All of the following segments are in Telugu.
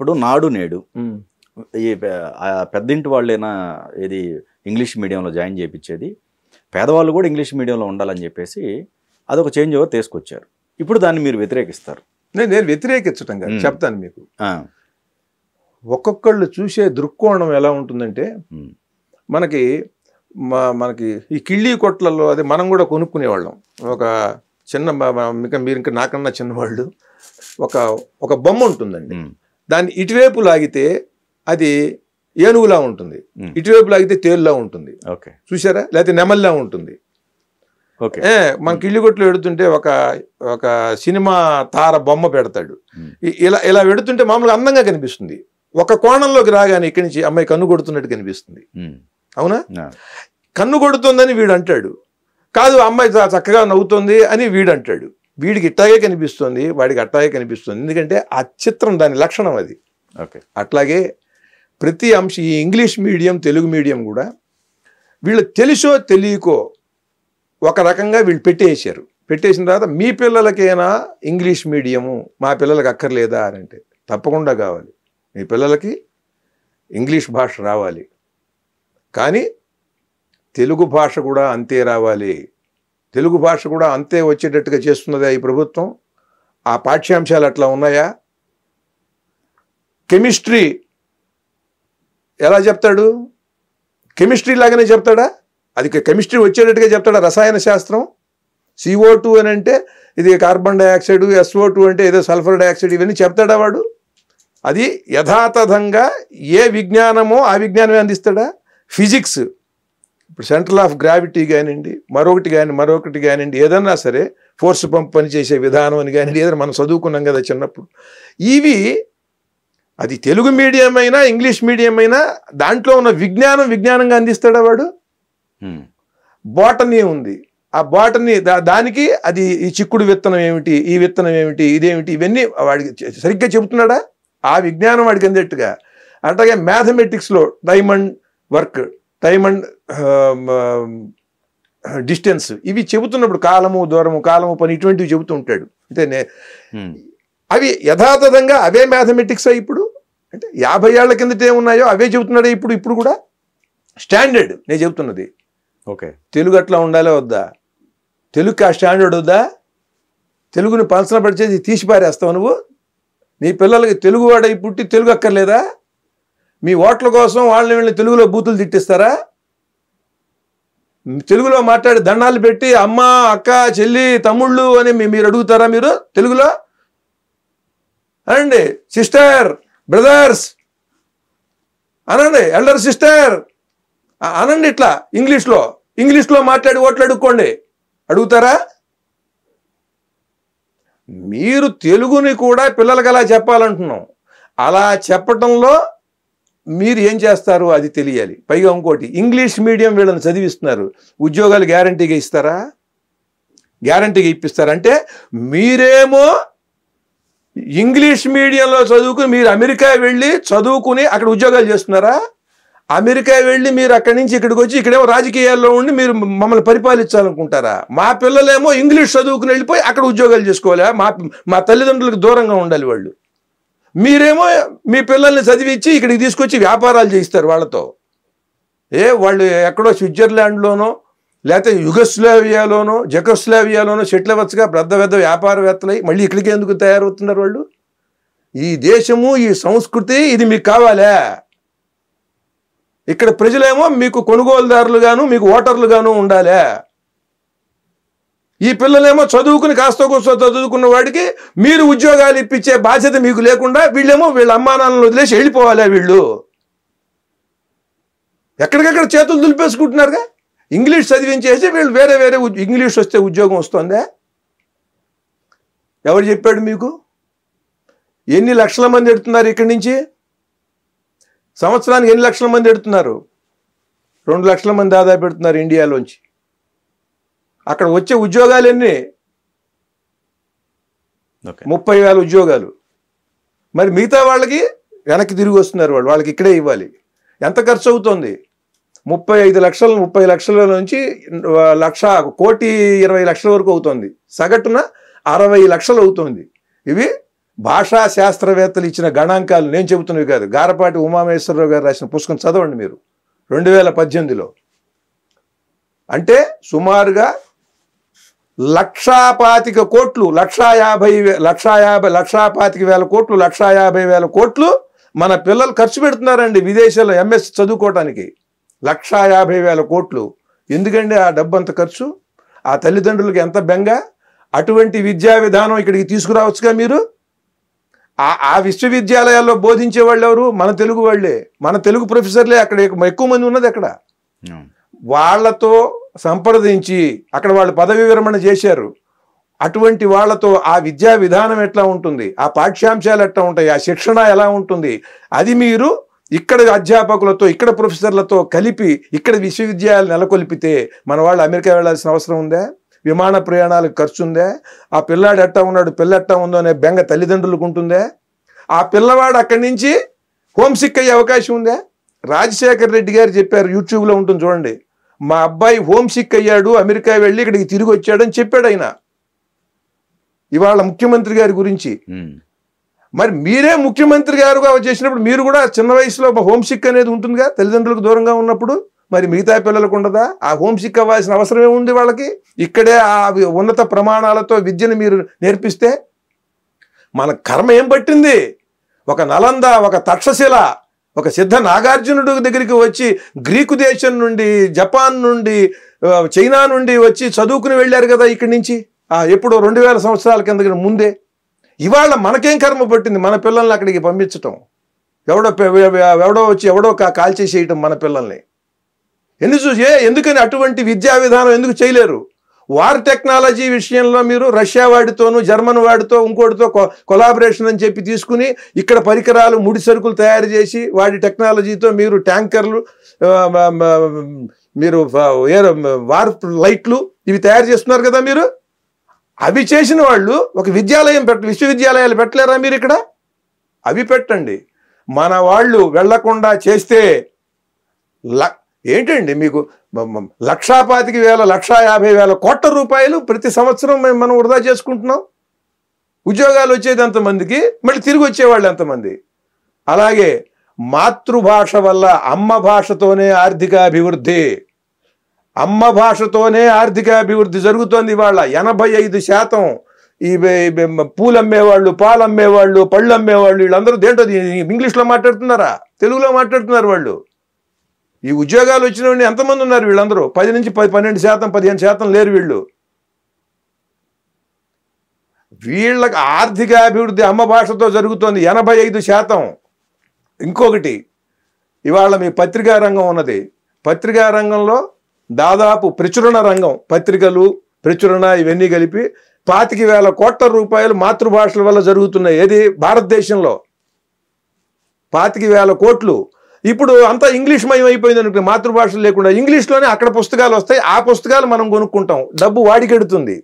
ఇప్పుడు నాడు నేడు ఈ పెద్దింటి వాళ్ళైనా ఇది ఇంగ్లీష్ మీడియంలో జాయిన్ చేయించేది, పేదవాళ్ళు కూడా ఇంగ్లీష్ మీడియంలో ఉండాలని చెప్పేసి అదొక చేంజ్ ఓవర్ తీసుకొచ్చారు. ఇప్పుడు దాన్ని మీరు వ్యతిరేకిస్తారు? నేను వ్యతిరేకించటం కాదు, చెప్తాను మీకు. ఒక్కొక్కళ్ళు చూసే దృక్కోణం ఎలా ఉంటుందంటే, మనకి ఈ కిళ్ళీ కొట్లలో అదే మనం కూడా కొనుక్కునేవాళ్ళం. ఒక చిన్న మీరు ఇంకా నాకన్నా చిన్నవాళ్ళు ఒక బొమ్మ ఉంటుందండి. దాన్ని ఇటువైపు లాగితే అది ఏనుగులా ఉంటుంది, ఇటువైపు లాగితే తేలులా ఉంటుంది. చూసారా? లేకపోతే నెమల్లా ఉంటుంది. మన కిళ్ళిగొట్లు ఎడుతుంటే ఒక సినిమా తార బొమ్మ పెడతాడు. ఇలా వెడుతుంటే మామూలుగా అందంగా కనిపిస్తుంది. ఒక కోణంలోకి రాగానే ఇక్కడి నుంచి అమ్మాయి కన్ను కొడుతున్నట్టు కనిపిస్తుంది. అవునా? కన్ను కొడుతుందని వీడు అంటాడు, కాదు అమ్మాయి చక్కగా నవ్వుతుంది అని వీడు అంటాడు. వీడికి ఇట్టాగే కనిపిస్తుంది, వాడికి అట్టాగే కనిపిస్తుంది. ఎందుకంటే ఆ చిత్రం దాని లక్షణం అది. అట్లాగే ప్రతి అంశం ఈ ఇంగ్లీష్ మీడియం తెలుగు మీడియం కూడా వీళ్ళు తెలుసో తెలియకో ఒక రకంగా వీళ్ళు పెట్టేసిన తర్వాత మీ పిల్లలకైనా ఇంగ్లీష్ మీడియము మా పిల్లలకి అక్కర్లేదా అని అంటే తప్పకుండా కావాలి. మీ పిల్లలకి ఇంగ్లీష్ భాష రావాలి, కానీ తెలుగు భాష కూడా అంతే రావాలి. తెలుగు భాష కూడా అంతే వచ్చేటట్టుగా చేస్తున్నదా ఈ ప్రభుత్వం? ఆ పాఠ్యాంశాలు అట్లా ఉన్నాయా? కెమిస్ట్రీ ఎలా చెప్తాడు? కెమిస్ట్రీ లాగానే చెప్తాడా? అది కెమిస్ట్రీ వచ్చేటట్టుగా చెప్తాడా? రసాయన శాస్త్రం CO2 అని అంటే ఇది కార్బన్ డైఆక్సైడ్, SO2 అంటే ఏదో సల్ఫర్ డైఆక్సైడ్, ఇవన్నీ చెప్తాడా వాడు? అది యథాతథంగా ఏ విజ్ఞానమో ఆ విజ్ఞానమే అందిస్తాడా? ఫిజిక్స్, ఇప్పుడు సెంట్రల్ ఆఫ్ గ్రావిటీ కానివ్వండి, మరొకటి కానివ్వండి, ఏదన్నా సరే ఫోర్స్ పంప్ పనిచేసే విధానం అని కానివ్వండి, ఏదైనా మనం చదువుకున్నాం కదా చిన్నప్పుడు. ఇవి అది తెలుగు మీడియం అయినా ఇంగ్లీష్ మీడియం అయినా దాంట్లో ఉన్న విజ్ఞానంగా అందిస్తాడా వాడు? బాటనీ ఉంది, ఆ బాటనీ దానికి అది ఈ చిక్కుడు విత్తనం ఏమిటి, ఈ విత్తనం ఏమిటి, ఇదేమిటి, ఇవన్నీ వాడికి సరిగ్గా చెబుతున్నాడా? ఆ విజ్ఞానం వాడికి అందేట్టుగా. అట్లాగే మ్యాథమెటిక్స్లో డైమండ్ వర్క్, డైమండ్ డిస్టెన్స్, ఇవి చెబుతున్నప్పుడు కాలము దూరము, కాలము పని, ఇటువంటివి చెబుతూ ఉంటాడు. అంటే అవి యథాతథంగా అవే మ్యాథమెటిక్స్ ఇప్పుడు అంటే 50 ఏళ్ల కిందట ఏమున్నాయో అవే చెబుతున్నాడే ఇప్పుడు కూడా స్టాండర్డ్. నేను చెబుతున్నది తెలుగు అట్లా ఉండాలే వద్దా? తెలుగుకి ఆ స్టాండర్డ్ వద్దా? తెలుగుని పలసన పడిచేసి తీసి పారేస్తావు నువ్వు? నీ పిల్లలకి తెలుగు వాడై పుట్టి తెలుగు అక్కర్లేదా? మీ ఓట్ల కోసం వాళ్ళని వీళ్ళని తెలుగులో బూతులు తిట్టిస్తారా? తెలుగులో మాట్లాడి దండాలు పెట్టి అమ్మ, అక్క, చెల్లి, తమ్ముళ్ళు అని మీరు అడుగుతారా? మీరు తెలుగులో అనండి, సిస్టర్, బ్రదర్స్ అనండి, ఎల్డర్ సిస్టర్ అనండి. ఇట్లా ఇంగ్లీష్లో మాట్లాడి ఓట్లు అడుగుతారా? మీరు తెలుగుని కూడా పిల్లలకి అలా చెప్పాలంటున్నాం. అలా చెప్పటంలో మీరు ఏం చేస్తారు అది తెలియాలి. పైగా ఇంకోటి, ఇంగ్లీష్ మీడియం వీళ్ళని చదివిస్తున్నారు, ఉద్యోగాలు గ్యారంటీగా ఇస్తారా? గ్యారంటీగా ఇప్పిస్తారా? అంటే మీరేమో ఇంగ్లీష్ మీడియంలో చదువుకుని మీరు అమెరికా వెళ్ళి చదువుకుని అక్కడ ఉద్యోగాలు చేస్తున్నారా? అమెరికా వెళ్ళి మీరు అక్కడి నుంచి ఇక్కడికి వచ్చి ఇక్కడేమో రాజకీయాల్లో ఉండి మీరు మమ్మల్ని పరిపాలించాలనుకుంటారా? మా పిల్లలేమో ఇంగ్లీష్ చదువుకుని వెళ్ళిపోయి అక్కడ ఉద్యోగాలు చేసుకోవాలా? మా తల్లిదండ్రులకు దూరంగా ఉండాలి వాళ్ళు. మీరేమో మీ పిల్లల్ని చదివించి ఇక్కడికి తీసుకొచ్చి వ్యాపారాలు చేయిస్తారు వాళ్ళతో. వాళ్ళు ఎక్కడో స్విట్జర్లాండ్లోనో లేకపోతే యుగస్లావియాలోనో జెకోస్లావియాలోనో సెటిల్ అవ్వచ్చుగా, పెద్ద వ్యాపారవేత్తలై మళ్ళీ ఇక్కడికి ఎందుకు తయారవుతున్నారు వాళ్ళు? ఈ దేశము, ఈ సంస్కృతి ఇది మీకు కావాలా? ఇక్కడ ప్రజలేమో మీకు కొనుగోలుదారులుగాను మీకు ఓటర్లుగాను ఉండాలి. ఈ పిల్లలేమో చదువుకుని కాస్త కూస్తో చదువుకున్న వాడికి మీరు ఉద్యోగాలు ఇప్పించే బాధ్యత మీకు లేకుండా వీళ్ళేమో వీళ్ళ అమ్మానాన్నలు వదిలేసి వెళ్ళిపోవాలా? వీళ్ళు ఎక్కడికక్కడ చేతులు దులిపేసుకుంటున్నారుగా. ఇంగ్లీష్ చదివించేసి వీళ్ళు వేరే ఇంగ్లీష్ వస్తే ఉద్యోగం వస్తుందా? ఎవరు చెప్పాడు మీకు? ఎన్ని లక్షల మంది ఎడుతున్నారు ఇక్కడి నుంచి? సంవత్సరానికి ఎన్ని లక్షల మంది ఎడుతున్నారు? 2 లక్షల మంది ఆదాయ పెడుతున్నారు ఇండియాలోంచి. అక్కడ వచ్చే ఉద్యోగాలు ఎన్ని? 30,000 ఉద్యోగాలు. మరి మిగతా వాళ్ళకి వెనక్కి తిరిగి వస్తున్నారు. వాళ్ళకి ఇక్కడే ఇవ్వాలి. ఎంత ఖర్చు అవుతుంది? 30 లక్షల నుంచి 1,20,20,00,000 వరకు అవుతుంది. సగటున 60 లక్షలు అవుతుంది. ఇవి భాషా శాస్త్రవేత్తలు ఇచ్చిన గణాంకాలు నేను చెబుతున్నవి కాదు. గారపాటి ఉమామహేశ్వరరావు గారు రాసిన పుస్తకం చదవండి మీరు 2018లో. అంటే సుమారుగా 1,25,000 కోట్లు, 1,25,000 కోట్లు, 1,50,000 కోట్లు మన పిల్లలు ఖర్చు పెడుతున్నారండి విదేశాల్లో ఎంఎస్ చదువుకోవటానికి. 1,50,000 కోట్లు. ఎందుకండి ఆ డబ్బు అంత ఖర్చు? ఆ తల్లిదండ్రులకు ఎంత బెంగ? అటువంటి విద్యా విధానం ఇక్కడికి తీసుకురావచ్చుగా మీరు. ఆ విశ్వవిద్యాలయాల్లో బోధించే వాళ్ళు ఎవరు? మన తెలుగు వాళ్ళే, మన తెలుగు ప్రొఫెసర్లే అక్కడ ఎక్కువ మంది ఉన్నది. అక్కడ వాళ్లతో సంప్రదించి అక్కడ వాళ్ళు పదవి విరమణ చేశారు. అటువంటి వాళ్లతో ఆ విద్యా విధానం ఎట్లా ఉంటుంది, ఆ పాఠ్యాంశాలు ఎట్లా ఉంటాయి, ఆ శిక్షణ ఎలా ఉంటుంది, అది మీరు ఇక్కడ అధ్యాపకులతో ఇక్కడ ప్రొఫెసర్లతో కలిపి ఇక్కడ విశ్వవిద్యాలయాలు నెలకొల్పితే మన వాళ్ళు అమెరికా వెళ్లాల్సిన అవసరం ఉందా? విమాన ప్రయాణాలకు ఖర్చు ఉందా? ఆ పిల్లాడు ఎట్టా ఉన్నాడు, పిల్ల ఎట్టా ఉందో అనే బెంగ తల్లిదండ్రులకు ఉంటుందా? ఆ పిల్లవాడు అక్కడి నుంచి హోమ్సిక్ అయ్యే అవకాశం ఉందా? రాజశేఖర్ రెడ్డి గారు చెప్పారు, యూట్యూబ్లో ఉంటుంది చూడండి. మా అబ్బాయి హోమ్సిక్ అయ్యాడు, అమెరికా వెళ్ళి ఇక్కడికి తిరిగి వచ్చాడని చెప్పాడు ఆయన ఇవాళ ముఖ్యమంత్రి గారి గురించి. మరి మీరే ముఖ్యమంత్రి గారుగా చేసినప్పుడు మీరు కూడా చిన్న వయసులో హోమ్సిక్ అనేది ఉంటుందిగా తల్లిదండ్రులకు దూరంగా ఉన్నప్పుడు. మరి మిగతా పిల్లలకు ఉండదా? ఆ హోమ్సిక్ అవ్వాల్సిన అవసరం ఏముంది వాళ్ళకి? ఇక్కడే ఆ ఉన్నత ప్రమాణాలతో విద్యను మీరు నేర్పిస్తే మన కర్మ ఏం పట్టింది? ఒక నలంద, ఒక తక్షశిల, ఒక సిద్ధ నాగార్జునుడు దగ్గరికి వచ్చి గ్రీకు దేశం నుండి, జపాన్ నుండి, చైనా నుండి వచ్చి చదువుకుని వెళ్ళారు కదా ఇక్కడి నుంచి. ఎప్పుడో 2000 సంవత్సరాల కింద ముందే. ఇవాళ మనకేం కర్మ పట్టింది మన పిల్లల్ని అక్కడికి పంపించటం? ఎవడో వచ్చి ఎవడో కాల్చేసేయటం మన పిల్లల్ని. ఎందుకని అటువంటి విద్యా విధానం ఎందుకు చేయలేరు? వార్ టెక్నాలజీ విషయంలో మీరు రష్యా వాడితోనూ జర్మన్ వాడితో ఇంకోటితో కొలాబరేషన్ అని చెప్పి తీసుకుని ఇక్కడ పరికరాలు ముడి సరుకులు తయారు చేసి వాడి టెక్నాలజీతో మీరు ట్యాంకర్లు, మీరు వార్ లైట్లు ఇవి తయారు చేస్తున్నారు కదా మీరు. అవి చేసిన వాళ్ళు ఒక విశ్వవిద్యాలయాలు పెట్టలేరా మీరు ఇక్కడ? అవి పెట్టండి. మన వాళ్ళు వెళ్లకుండా చేస్తే ఏంటండి మీకు 1,25,000 1,50,000 కోట్ల రూపాయలు ప్రతి సంవత్సరం మనం వృధా చేసుకుంటున్నాం. ఉద్యోగాలు వచ్చేది ఎంతమందికి, మళ్ళీ తిరిగి వచ్చేవాళ్ళు ఎంతమంది? అలాగే మాతృభాష వల్ల, అమ్మ భాషతోనే ఆర్థిక అభివృద్ధి, అమ్మ భాషతోనే ఆర్థిక అభివృద్ధి జరుగుతోంది. ఇవాళ 85% ఈ పూలు అమ్మేవాళ్ళు, పాలు అమ్మేవాళ్ళు, పళ్ళు అమ్మేవాళ్ళు వీళ్ళందరూ దేంటో ఇంగ్లీష్లో మాట్లాడుతున్నారా, తెలుగులో మాట్లాడుతున్నారు వాళ్ళు. ఈ ఉద్యోగాలు వచ్చిన వాళ్ళు ఎంతమంది ఉన్నారు? వీళ్ళందరూ 10 నుంచి 12%, 15% లేరు వీళ్ళు. వీళ్ళకి ఆర్థిక అభివృద్ధి అమ్మ భాషతో జరుగుతోంది 85%. ఇంకొకటి, ఇవాళ మీ పత్రికా రంగం ఉన్నది. పత్రికా రంగంలో దాదాపు ప్రచురణ రంగం, పత్రికలు, ప్రచురణ ఇవన్నీ కలిపి 25,000 కోట్ల రూపాయలు మాతృభాషల వల్ల జరుగుతున్నాయి. ఏది భారతదేశంలో 25,000 కోట్లు. ఇప్పుడు అంతా ఇంగ్లీష్ మయం అయిపోయింది అనుకో, మాతృభాషలు లేకుండా ఇంగ్లీష్లోనే అక్కడ పుస్తకాలు వస్తాయి. ఆ పుస్తకాలు మనం కొనుక్కుంటాం, డబ్బు వాడికెడుతుంది.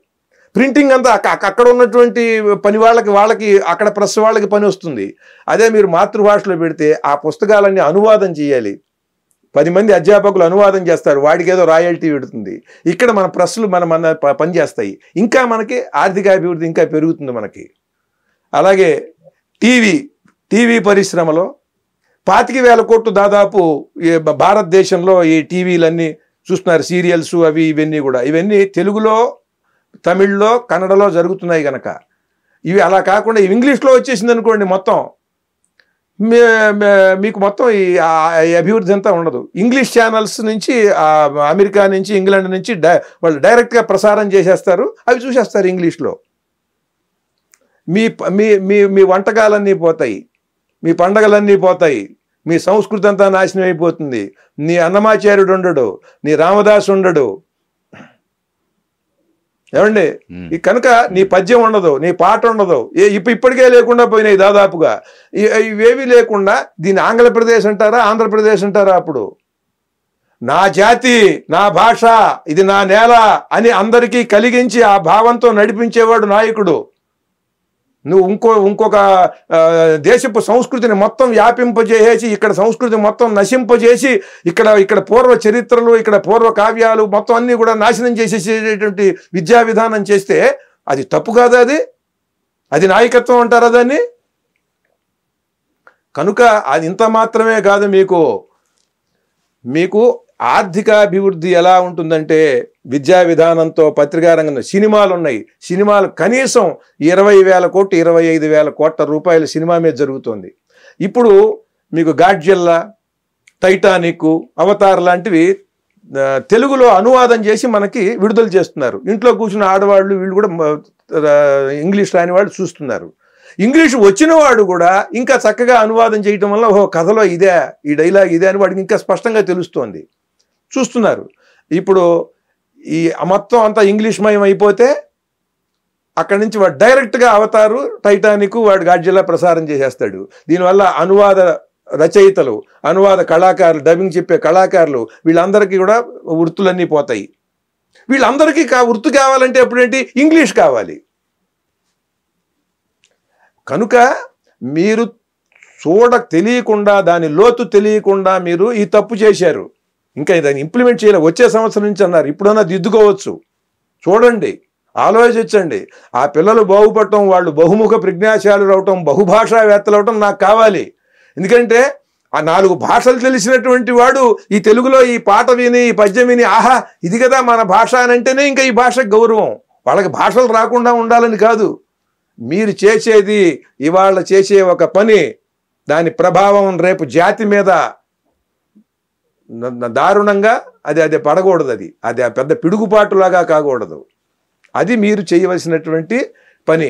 ప్రింటింగ్ అంతా అక్కడ ఉన్నటువంటి పని వాళ్ళకి అక్కడ ప్రెస్ వాళ్ళకి పని వస్తుంది. అదే మీరు మాతృభాషలో పెడితే ఆ పుస్తకాలన్నీ అనువాదం చేయాలి. 10 మంది అధ్యాపకులు అనువాదం చేస్తారు, వాడికి ఏదో రాయల్టీ పెడుతుంది. ఇక్కడ మన ప్రెస్లు మన పని చేస్తాయి. ఇంకా మనకి ఆర్థిక అభివృద్ధి ఇంకా పెరుగుతుంది మనకి. అలాగే టీవీ పరిశ్రమలో 25,000 కోట్లు దాదాపు భారతదేశంలో ఈ టీవీలన్నీ చూస్తున్నారు, సీరియల్స్ అవి ఇవన్నీ కూడా. ఇవన్నీ తెలుగులో, తమిళ్లో, కన్నడలో జరుగుతున్నాయి కనుక. ఇవి అలా కాకుండా ఇంగ్లీష్లో వచ్చేసింది అనుకోండి, మొత్తం మీకు మొత్తం ఈ అభివృద్ధి అంతా ఉండదు. ఇంగ్లీష్ ఛానల్స్ నుంచి అమెరికా నుంచి, ఇంగ్లాండ్ నుంచి వాళ్ళు డైరెక్ట్గా ప్రసారం చేసేస్తారు, అవి చూసేస్తారు ఇంగ్లీష్లో. మీ వంటకాలన్నీ పోతాయి, మీ పండగలన్నీ పోతాయి, మీ సంస్కృతి అంతా నాశనం అయిపోతుంది. నీ అన్నమాచార్యుడు ఉండడు, నీ రామదాసు ఉండడు, ఏమండి? కనుక నీ పద్యం ఉండదు, నీ పాట ఉండదు, ఇప్పటికే లేకుండా పోయినాయి దాదాపుగా. ఇవేవి లేకుండా దీన్ని ఆంధ్రప్రదేశ్ అంటారా, ఆంధ్రప్రదేశ్ అంటారా? అప్పుడు నా జాతి, నా భాష, ఇది నా నేల అని అందరికీ కలిగించి ఆ భావంతో నడిపించేవాడు నాయకుడు. నువ్వు ఇంకొక దేశపు సంస్కృతిని మొత్తం వ్యాపింపజేసి, ఇక్కడ సంస్కృతి మొత్తం నశింపజేసి, ఇక్కడ పూర్వ చరిత్రలు, ఇక్కడ పూర్వ కావ్యాలు మొత్తం అన్నీ కూడా నాశనం చేసేసేటువంటి విద్యా విధానం చేస్తే అది తప్పు కాదా? అది అది నాయకత్వం అంటారా దాన్ని? కనుక అది ఇంత మాత్రమే కాదు, మీకు ఆర్థికాభివృద్ధి ఎలా ఉంటుందంటే విద్యా విధానంతో, పత్రికా రంగంలో సినిమాలు ఉన్నాయి. సినిమాలు కనీసం 20,000 కోట్లు 25,000 కోట్ల రూపాయల సినిమా మీద జరుగుతుంది. ఇప్పుడు మీకు గాడ్జిల్లా, టైటానిక్, అవతార్ లాంటివి తెలుగులో అనువాదం చేసి మనకి విడుదల చేస్తున్నారు. ఇంట్లో కూర్చున్న ఆడవాళ్ళు వీళ్ళు కూడా ఇంగ్లీష్ రాని వాళ్ళు చూస్తున్నారు. ఇంగ్లీషు వచ్చిన వాడు కూడా ఇంకా చక్కగా అనువాదం చేయటం వల్ల ఓహో కథలో ఇదే, ఈ డైలాగ్ ఇదే అని వాడికి ఇంకా స్పష్టంగా తెలుస్తోంది, చూస్తున్నారు. ఇప్పుడు ఈ మొత్తం అంతా ఇంగ్లీష్ మయం అయిపోతే అక్కడి నుంచి వాడు డైరెక్ట్గా అవతారు, టైటానిక్, వాడు గాడ్జిల్లా ప్రసారం చేసేస్తాడు. దీనివల్ల అనువాద రచయితలు, అనువాద కళాకారులు, డబ్బింగ్ చెప్పే కళాకారులు వీళ్ళందరికీ కూడా వృత్తులన్నీ పోతాయి. వీళ్ళందరికీ వృత్తి కావాలంటే ఎప్పుడేంటి ఇంగ్లీష్ కావాలి. కనుక మీరు తెలియకుండా, దాని లోతు తెలియకుండా మీరు ఈ తప్పు చేశారు. ఇంకా దాన్ని ఇంప్లిమెంట్ చేయలేదు. వచ్చే సంవత్సరం నుంచి అన్నారు, ఇప్పుడన్నా దిద్దుకోవచ్చు. చూడండి, ఆలోచించండి. ఆ పిల్లలు బాగుపడటం, వాళ్ళు బహుముఖ ప్రజ్ఞాశాలు అవటం, బహుభాషావేత్తలు అవటం నాకు కావాలి. ఎందుకంటే ఆ 4 భాషలు తెలిసినటువంటి వాడు ఈ తెలుగులో ఈ పాట విని, ఈ పద్యం విని, ఆహా ఇది కదా మన భాష అని అంటేనే ఇంకా ఈ భాషకు గౌరవం. వాళ్ళకి భాషలు రాకుండా ఉండాలని కాదు. మీరు చేసేది, ఇవాళ చేసే ఒక పని, దాని ప్రభావం రేపు జాతి మీద దారుణంగా అది పడకూడదు. అది పెద్ద పిడుగుపాటులాగా కాకూడదు. అది మీరు చేయవలసినటువంటి పని.